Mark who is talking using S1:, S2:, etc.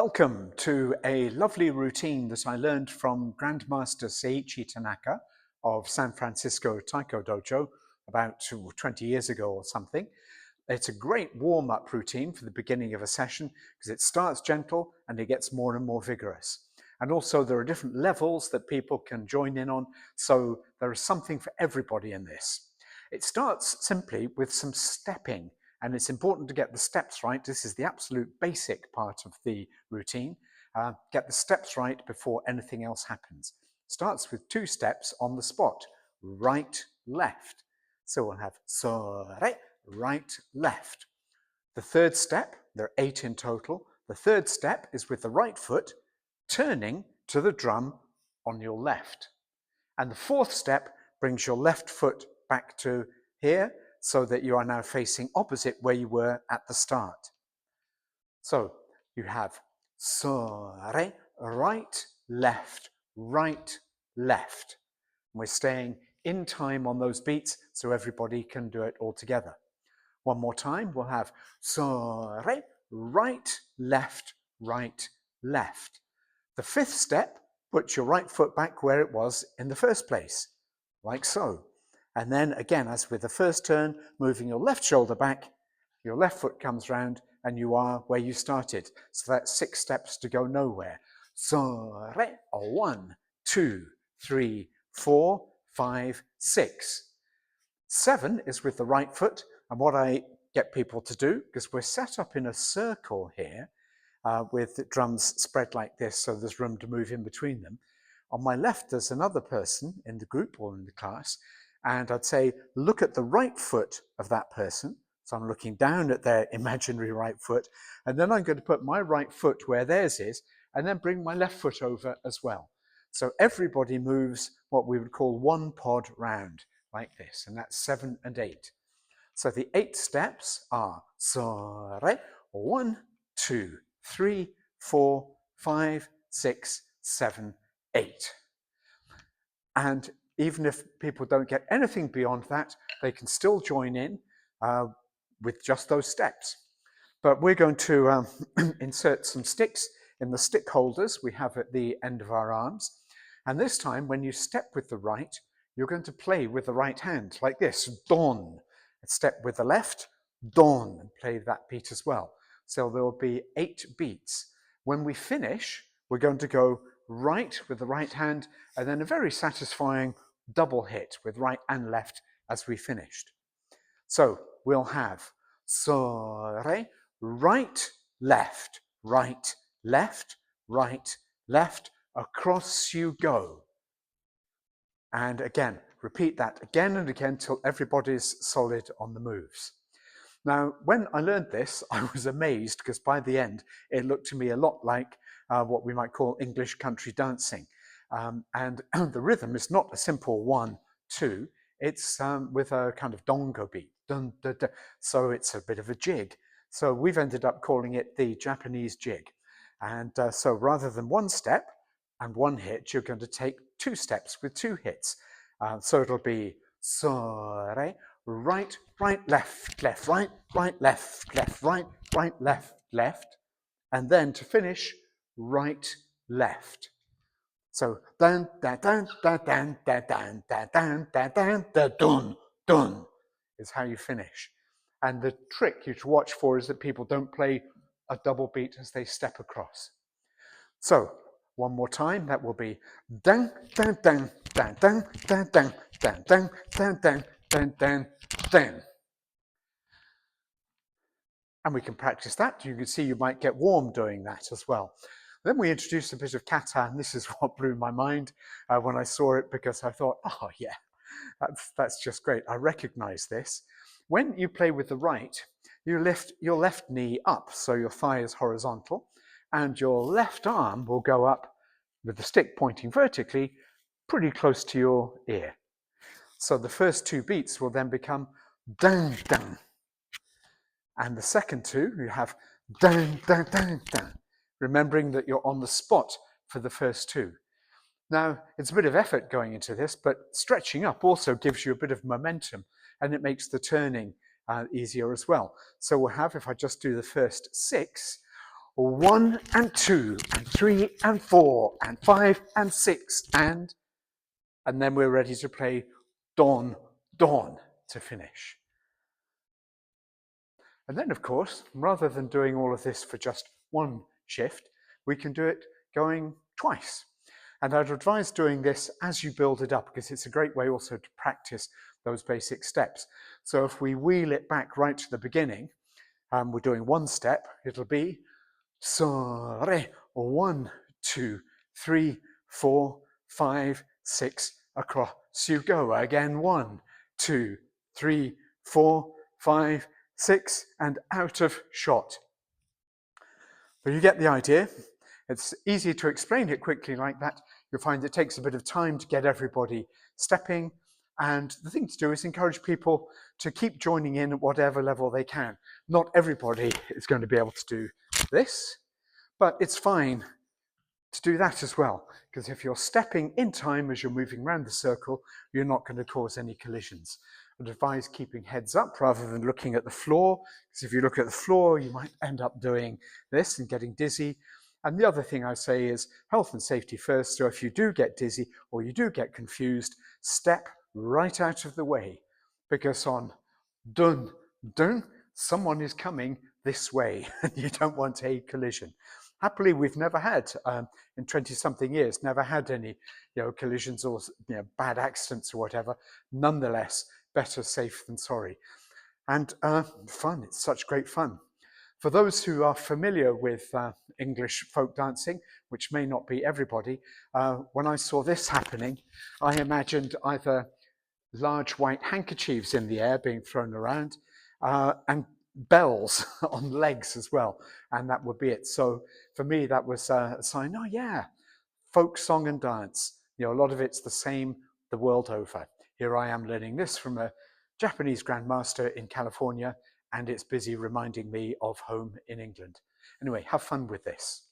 S1: Welcome to a lovely routine that I learned from Grandmaster Seiichi Tanaka of San Francisco Taiko Dojo about 20 years ago or something. It's a great warm-up routine for the beginning of a session because it starts gentle and it gets more and more vigorous. And also there are different levels that people can join in on, so there is something for everybody in this. It starts simply with some stepping. And it's important to get the steps right. This is the absolute basic part of the routine. Get the steps right before anything else happens. Starts with 2 steps on the spot, right, left. So we'll have sore, right, left. The third step, there are 8 in total. The third step is with the right foot turning to the drum on your left. And the fourth step brings your left foot back to here, so that you are now facing opposite where you were at the start. So you have sore, right, left, right, left. And we're staying in time on those beats so everybody can do it all together. One more time, we'll have sore, right, left, right, left. The fifth step puts your right foot back where it was in the first place, like so. And then again, as with the first turn, moving your left shoulder back, your left foot comes round and you are where you started. So that's 6 steps to go nowhere. So, 1, 2, 3, 4, 5, 6. 7 is with the right foot. And what I get people to do, because we're set up in a circle here with the drums spread like this, so there's room to move in between them. On my left, there's another person in the group or in the class. And I'd say, look at the right foot of that person. So I'm looking down at their imaginary right foot. And then I'm going to put my right foot where theirs is, and then bring my left foot over as well. So everybody moves what we would call one pod round, like this. And that's 7 and 8. So the 8 steps are sore, 1, 2, 3, 4, 5, 6, 7, 8. And even if people don't get anything beyond that, they can still join in with just those steps. But we're going to insert some sticks in the stick holders we have at the end of our arms. And this time, when you step with the right, you're going to play with the right hand, like this, don. Step with the left, don, and play that beat as well. So there will be 8 beats. When we finish, we're going to go right with the right hand, and then a very satisfying double hit with right and left as we finished. So we'll have sore, right, left, right, left, right, left, across you go. And again, repeat that again and again till everybody's solid on the moves. Now, when I learned this, I was amazed because by the end, it looked to me a lot like what we might call English country dancing. And the rhythm is not a simple 1, 2. It's with a kind of dongo beat. Dun, dun, dun. So it's a bit of a jig. So we've ended up calling it the Japanese jig. And so rather than 1 step and 1 hit, you're going to take 2 steps with 2 hits. So it'll be sore, right, right, left, left, right, right, left, left, right, right, left, left. And then to finish, right, left. So dun dun dun dun dun dun dun dun dun dun dun dun dun is how you finish. And the trick you should watch for is that people don't play a double beat as they step across. So one more time, that will be dun dun dun dun dun dun dun dun dun dun dun dun dun dun. And we can practice that. You can see you might get warm doing that as well. Then we introduced a bit of kata, and this is what blew my mind when I saw it, because I thought, oh yeah, that's just great. I recognize this. When you play with the right, you lift your left knee up so your thigh is horizontal, and your left arm will go up with the stick pointing vertically pretty close to your ear. So the first 2 beats will then become dun dun. And the second 2, you have dun dun dun dun, remembering that you're on the spot for the first 2. Now, it's a bit of effort going into this, but stretching up also gives you a bit of momentum, and it makes the turning easier as well. So we'll have, if I just do the first 6, 1 and 2 and 3 and 4 and 5 and 6 and then we're ready to play Dawn, Dawn to finish. And then, of course, rather than doing all of this for just one shift, we can do it going twice. And I'd advise doing this as you build it up, because it's a great way also to practice those basic steps. So if we wheel it back right to the beginning, we're doing one step, it'll be so, re, 1, 2, 3, 4, 5, 6, across you go. Again, 1, 2, 3, 4, 5, 6, and out of shot. But you get the idea. It's easy to explain it quickly like that. You'll find it takes a bit of time to get everybody stepping. And the thing to do is encourage people to keep joining in at whatever level they can. Not everybody is going to be able to do this, but it's fine to do that as well, because if you're stepping in time as you're moving around the circle, you're not going to cause any collisions. I'd advise keeping heads up rather than looking at the floor, because if you look at the floor, you might end up doing this and getting dizzy. And the other thing I say is health and safety first. So if you do get dizzy or you do get confused, step right out of the way, because on dun, dun, someone is coming this way and you don't want a collision. Happily, we've never had, in 20-something years, never had any collisions or bad accidents or whatever. Nonetheless, better safe than sorry. And fun, it's such great fun. For those who are familiar with English folk dancing, which may not be everybody, when I saw this happening, I imagined either large white handkerchiefs in the air being thrown around and bells on legs as well, and that would be it. So for me, that was a sign, oh yeah, folk song and dance. A lot of it's the same the world over. Here I am learning this from a Japanese grandmaster in California, and it's busy reminding me of home in England. Anyway, have fun with this.